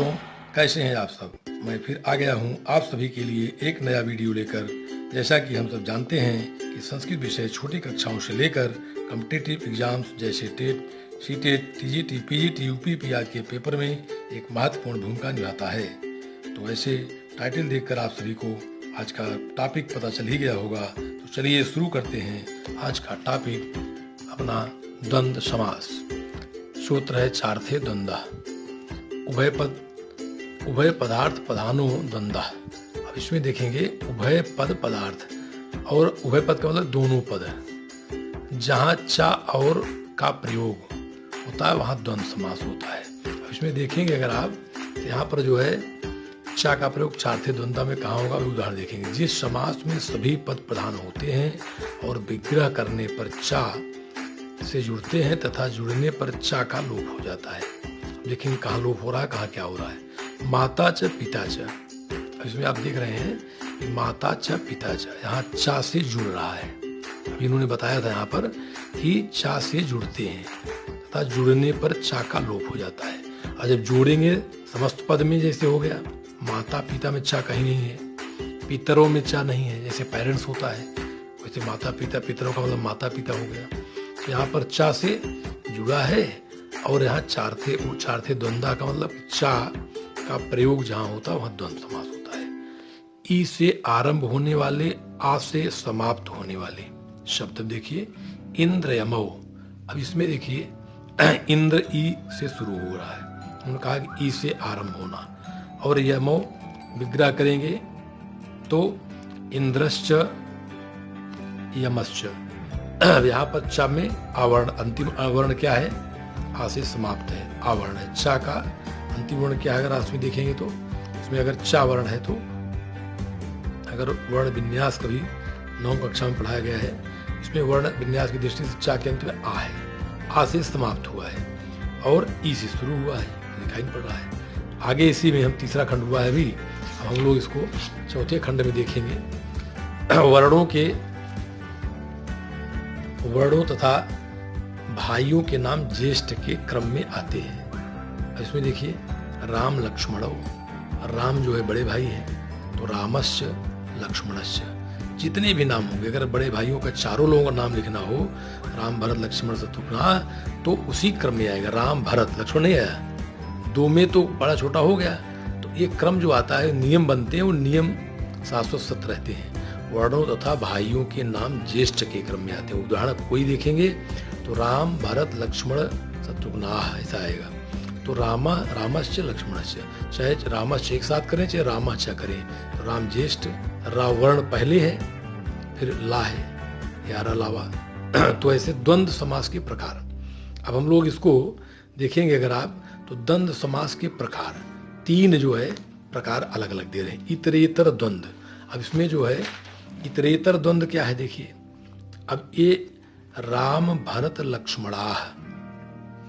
दोस्तों, कैसे हैं आप सब। मैं फिर आ गया हूं आप सभी के लिए एक नया वीडियो लेकर। जैसा कि हम सब जानते हैं कि संस्कृत विषय छोटी कक्षाओं से लेकर कॉम्पिटिटिव एग्जाम्स जैसे TET, CTET, TGT, PGT, UPP आदि के पेपर में एक महत्वपूर्ण भूमिका निभाता है। तो ऐसे टाइटल देखकर आप सभी को आज का टॉपिक पता चल ही गया होगा। तो चलिए शुरू करते हैं आज का टॉपिक अपना द्वंद्व समास। सूत्र है चार्थे द्वंद्व, उभय पदार्थ पदानो द्वंद्व। अब इसमें देखेंगे उभय पद पदार्थ, और उभय पद का मतलब दोनों पद। जहाँ चा और का प्रयोग होता है वहाँ द्वंद्व समास होता है। अब इसमें देखेंगे अगर आप तो यहाँ पर जो है चा का प्रयोग चार्थे द्वंद्व में कहाँ होगा, उदाहरण देखेंगे। जिस समास में सभी पद प्रधान होते हैं और विग्रह करने पर चा से जुड़ते हैं तथा जुड़ने पर चा का लोप हो जाता है। देखेंगे कहाँ लोप हो रहा है, कहाँ क्या हो रहा है। माता च पिता च, इसमें आप देख रहे हैं कि माता च पिता च, यहाँ चा से जुड़ रहा है। अभी इन्होंने बताया था यहाँ पर कि चा से जुड़ते हैं तथा जुड़ने पर चा का लोप हो जाता है। और जब जोड़ेंगे समस्त पद में, जैसे हो गया माता पिता में चा कहीं नहीं है, पितरों में चा नहीं है, जैसे पेरेंट्स होता है वैसे माता पिता, पितरों का मतलब माता पिता हो गया। तो यहाँ पर चा से जुड़ा है और यहाँ चार्थे द्वंद्व का मतलब चा का प्रयोग जहाँ होता है वहाँ द्वंद्व समास होता है। ई से आरंभ होने वाले, आ से समाप्त होने वाले शब्द देखिए। इंद्र यमो, अब इसमें देखिए इंद्र ई से शुरू हो रहा है, उन्होंने कहा कि ई से आरंभ होना, और यमो विग्रह करेंगे तो इंद्रश्च यमश्च। यहाँ पर चा में आवर्ण, अंतिम आवर्ण क्या है, आ से समाप्त है, आवर्ण है। चा का अंतिम वर्ण क्या है, अगर आप इसमें देखेंगे तो इसमें अगर चा वर्ण है तो अगर वर्ण विन्यास कभी 9 कक्षा में पढ़ाया गया है, इसमें वर्ण विन्यास की दृष्टि से चा के अंत में आ है, आ से समाप्त हुआ है और ई से शुरू हुआ है, दिखाई नहीं पड़ रहा है। आगे इसी में हम तीसरा खंड हुआ है अभी, हम लोग इसको चौथे खंड में देखेंगे। वर्णों तथा भाइयों के नाम ज्येष्ठ के क्रम में आते हैं। इसमें देखिए राम लक्ष्मण, राम जो है बड़े भाई हैं तो रामश्च लक्ष्मणश्च। जितने भी नाम होंगे, अगर बड़े भाइयों का चारों लोगों का नाम लिखना हो, राम भरत लक्ष्मण शत्रुघ्न, तो उसी क्रम में आएगा। राम भरत लक्ष्मण नहीं आया, 2 में तो बड़ा छोटा हो गया। तो ये क्रम जो आता है, नियम बनते हैं, वो नियम शाश्वत रहते हैं। वर्णों तथा भाइयों के नाम ज्येष्ठ के क्रम में आते हैं। उदाहरण कोई देखेंगे तो राम भरत लक्ष्मण शत्रुघ्न ऐसा आएगा। तो रामश्च लक्ष्मणश्च, चाहे रामश्च एक साथ करें चाहे रामश्च करें, तो राम ज्येष्ठ, वर्ण पहले है फिर ला है, यारा लावा। तो ऐसे द्वंद्व समास के प्रकार। अब हम लोग इसको देखेंगे अगर आप, तो द्वंद्व समास के प्रकार 3 जो है प्रकार अलग अलग दे रहे हैं। इतरेतर द्वंद्व, अब इसमें जो है इतरेतर द्वंद्व क्या है देखिए। अब ये राम भरत लक्ष्मणाह,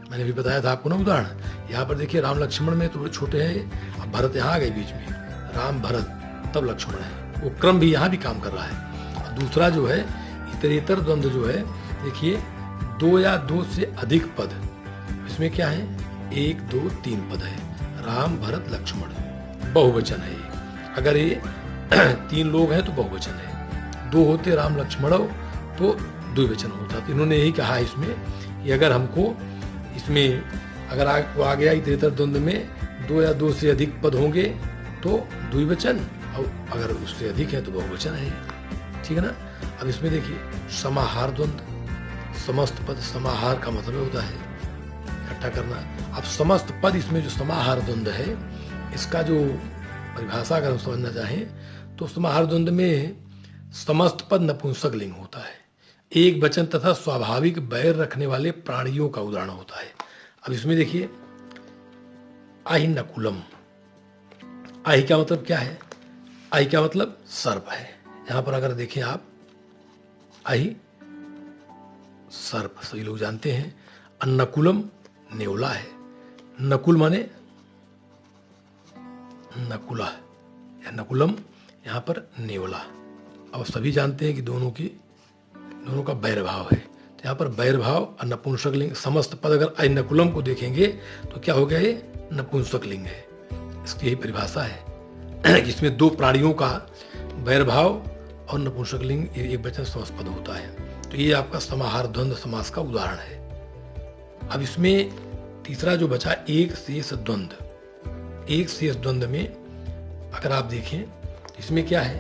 मैंने भी बताया था आपको ना उदाहरण। यहाँ पर देखिए राम लक्ष्मण में थोड़े छोटे हैं, अब भरत यहाँ आ गए बीच में, राम भरत तब लक्ष्मण है, वो क्रम भी यहाँ भी काम कर रहा है। और दूसरा जो है इतरेतर द्वंद्व जो है देखिए 2 या 2 से अधिक पद, इसमें क्या है 1 2 3 पद है। राम भरत लक्ष्मण बहुवचन है। अगर ये 3 लोग हैं तो बहुवचन है, 2 होते राम लक्ष्मण तो द्विवचन होता। तो इन्होंने यही कहा इसमें कि अगर हमको इसमें अगर आ गया इतरेतर द्वंद्व में 2 या 2 से अधिक पद होंगे तो द्विवचन, और अगर उससे अधिक है तो बहुवचन है। ठीक है ना। अब इसमें देखिए समाहार द्वंद्व, समस्त पद, समाहार का मतलब होता है इकट्ठा करना। अब समस्त पद, इसमें जो समाहार द्वंद्व है इसका जो परिभाषा अगर हम समझना चाहें तो समाहार द्वंद्व में समस्त पद नपुंसक लिंग होता है, एक वचन तथा स्वाभाविक बैर रखने वाले प्राणियों का उदाहरण होता है। अब इसमें देखिए आहि नकुलम, आहि का मतलब क्या है, आहि का मतलब सर्प है। यहां पर अगर देखें आप, आहि सर्प सभी लोग जानते हैं। नकुलम नेवला है, नकुल माने नकुला या नकुलम, यहाँ पर नेवला। अब सभी जानते हैं कि दोनों का बैरभाव है, तो यहाँ पर बैरभाव और नपुंसक लिंग। समस्त पद अगर नकुलम को देखेंगे तो क्या हो गया, ये नपुंसक लिंग है। इसकी यही परिभाषा है कि इसमें दो प्राणियों का वैरभाव और नपुंसकलिंग एक वचन समासपद होता है। तो ये आपका समाहार द्वंद्व समास का उदाहरण है। अब इसमें तीसरा जो बचा एक शेष द्वंद्व। एक शेष द्वंद्व में अगर आप देखें इसमें क्या है,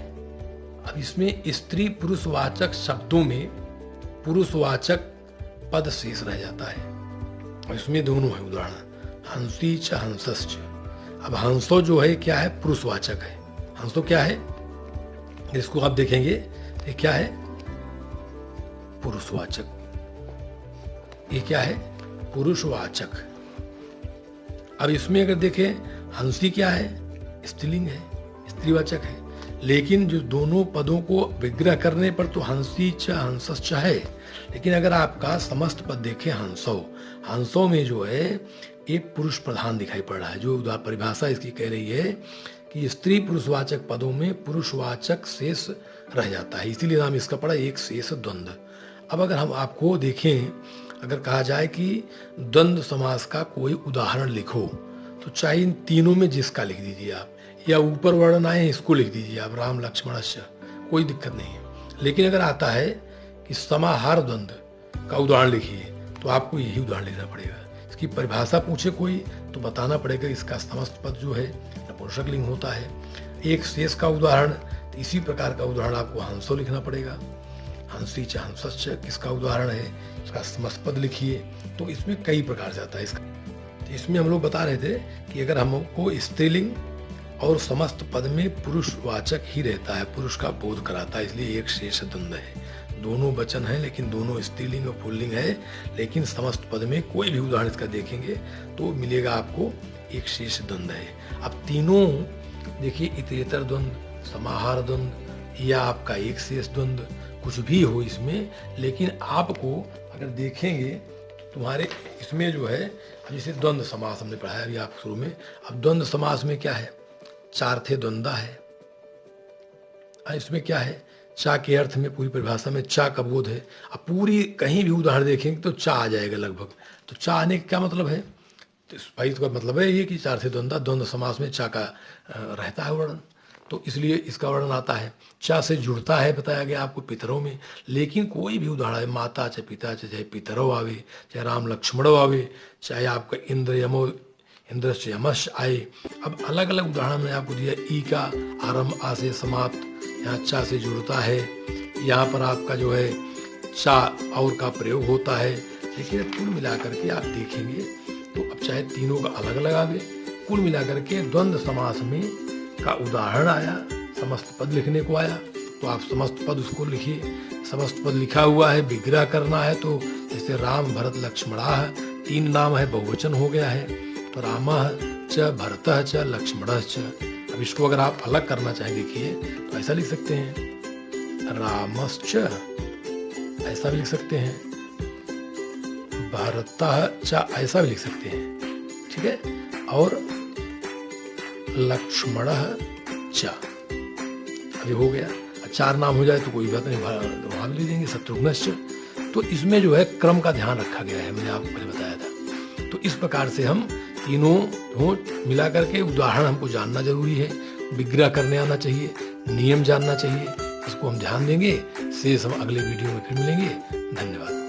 अब इसमें स्त्री पुरुषवाचक शब्दों में पुरुषवाचक पद शेष रह जाता है। और इसमें दोनों है उदाहरण, हंसी च हंसश्च। अब हंसो जो है क्या है, पुरुषवाचक है। हंसो क्या है, इसको आप देखेंगे ये क्या है, पुरुषवाचक। ये क्या है, पुरुषवाचक। अब इसमें अगर देखें हंसी क्या है, स्त्रीलिंग है, स्त्रीवाचक है। लेकिन जो दोनों पदों को विग्रह करने पर तो हंसी च हंसश्च है, लेकिन अगर आपका समस्त पद देखें हंसो, हंसो में जो है एक पुरुष प्रधान दिखाई पड़ रहा है। जो परिभाषा इसकी कह रही है कि स्त्री पुरुषवाचक पदों में पुरुषवाचक शेष रह जाता है, इसीलिए नाम इसका पड़ा एक शेष द्वंद्व। अब अगर हम आपको देखें, अगर कहा जाए कि द्वंद्व समास का कोई उदाहरण लिखो, तो चाहे इन तीनों में जिसका लिख दीजिए आप, या ऊपर वर्णन आए इसको लिख दीजिए आप, राम लक्ष्मणस्य, कोई दिक्कत नहीं है। लेकिन अगर आता है कि समाहार द्वंद्व का उदाहरण लिखिए, तो आपको यही उदाहरण लिखना पड़ेगा। इसकी परिभाषा पूछे कोई तो बताना पड़ेगा इसका समस्त पद जो है नपुंसक लिंग होता है। एक शेष का उदाहरण, तो इसी प्रकार का उदाहरण आपको हंसो लिखना पड़ेगा। हंसी च हंसश्च किसका उदाहरण है, इसका समस्त पद लिखिए। तो इसमें कई प्रकार जाता है इसका। तो इसमें हम लोग बता रहे थे कि अगर हमको स्त्रीलिंग और समस्त पद में पुरुषवाचक ही रहता है, पुरुष का बोध कराता है, इसलिए एक शेष द्वंद्व है। दोनों वचन है लेकिन दोनों स्त्रीलिंग और पुल्लिंग है, लेकिन समस्त पद में कोई भी उदाहरण इसका देखेंगे तो मिलेगा आपको एक शेष द्वंद्व है। अब तीनों देखिए, इतरेतर द्वंद्व, समाहार द्वंद्व या आपका एक शेष द्वंद्व, कुछ भी हो इसमें, लेकिन आपको अगर देखेंगे तो तुम्हारे इसमें जो है, जैसे द्वंद्व समास हमने पढ़ाया अभी आप शुरू में। अब द्वंद्व समास में क्या है, चार थे द्वंद्वा है। इसमें क्या है, चा के अर्थ में पूरी परिभाषा में चा का बोध है। अब पूरी कहीं भी उदाहरण देखेंगे तो चा आ जाएगा लगभग। तो चा आने का क्या मतलब है, तो भाई इसका मतलब है ये कि चार थे द्वंद्वा, द्वंद्व समास में चा का रहता है वर्णन, तो इसलिए इसका वर्णन आता है। चा से जुड़ता है बताया गया आपको पितरों में, लेकिन कोई भी उदाहरण है, माता चाहे पिता चाहे पितरो आवे, चाहे राम लक्ष्मणो आवे, चाहे आपका इंद्र यमो इंद्र से यमश आए। अब अलग अलग उदाहरण में आपको दिया, ई का आरंभ आ से समाप्त, यहाँ चा से जुड़ता है, यहाँ पर आपका जो है चा और का प्रयोग होता है। लेकिन कुल मिलाकर के आप देखेंगे तो अब चाहे तीनों का अलग अलग आवे, कुल मिलाकर के द्वंद्व समास में का उदाहरण आया, समस्त पद लिखने को आया, तो आप समस्त पद उसको लिखिए। समस्त पद लिखा हुआ है, विग्रह करना है, तो जैसे राम भरत लक्ष्मणा, तीन नाम है, बहुवचन हो गया है, तो रामः च भरतः च लक्ष्मणः च। अब इसको अगर आप अलग करना चाहें देखिए तो ऐसा लिख सकते हैं, रामश्च, ऐसा भी लिख सकते हैं, भरतः च, ऐसा भी लिख सकते हैं, ठीक है, और लक्ष्मणः च। अभी हो गया। चार नाम हो जाए तो कोई बात नहीं, वहां भी ले देंगे, शत्रुघ्नश्च। तो इसमें जो है क्रम का ध्यान रखा गया है, मैंने आपको पहले बताया था। तो इस प्रकार से हम तीनों हो मिला करके उदाहरण हमको जानना जरूरी है, विग्रह करने आना चाहिए, नियम जानना चाहिए, इसको हम ध्यान देंगे। शेष हम अगले वीडियो में फिर मिलेंगे। धन्यवाद।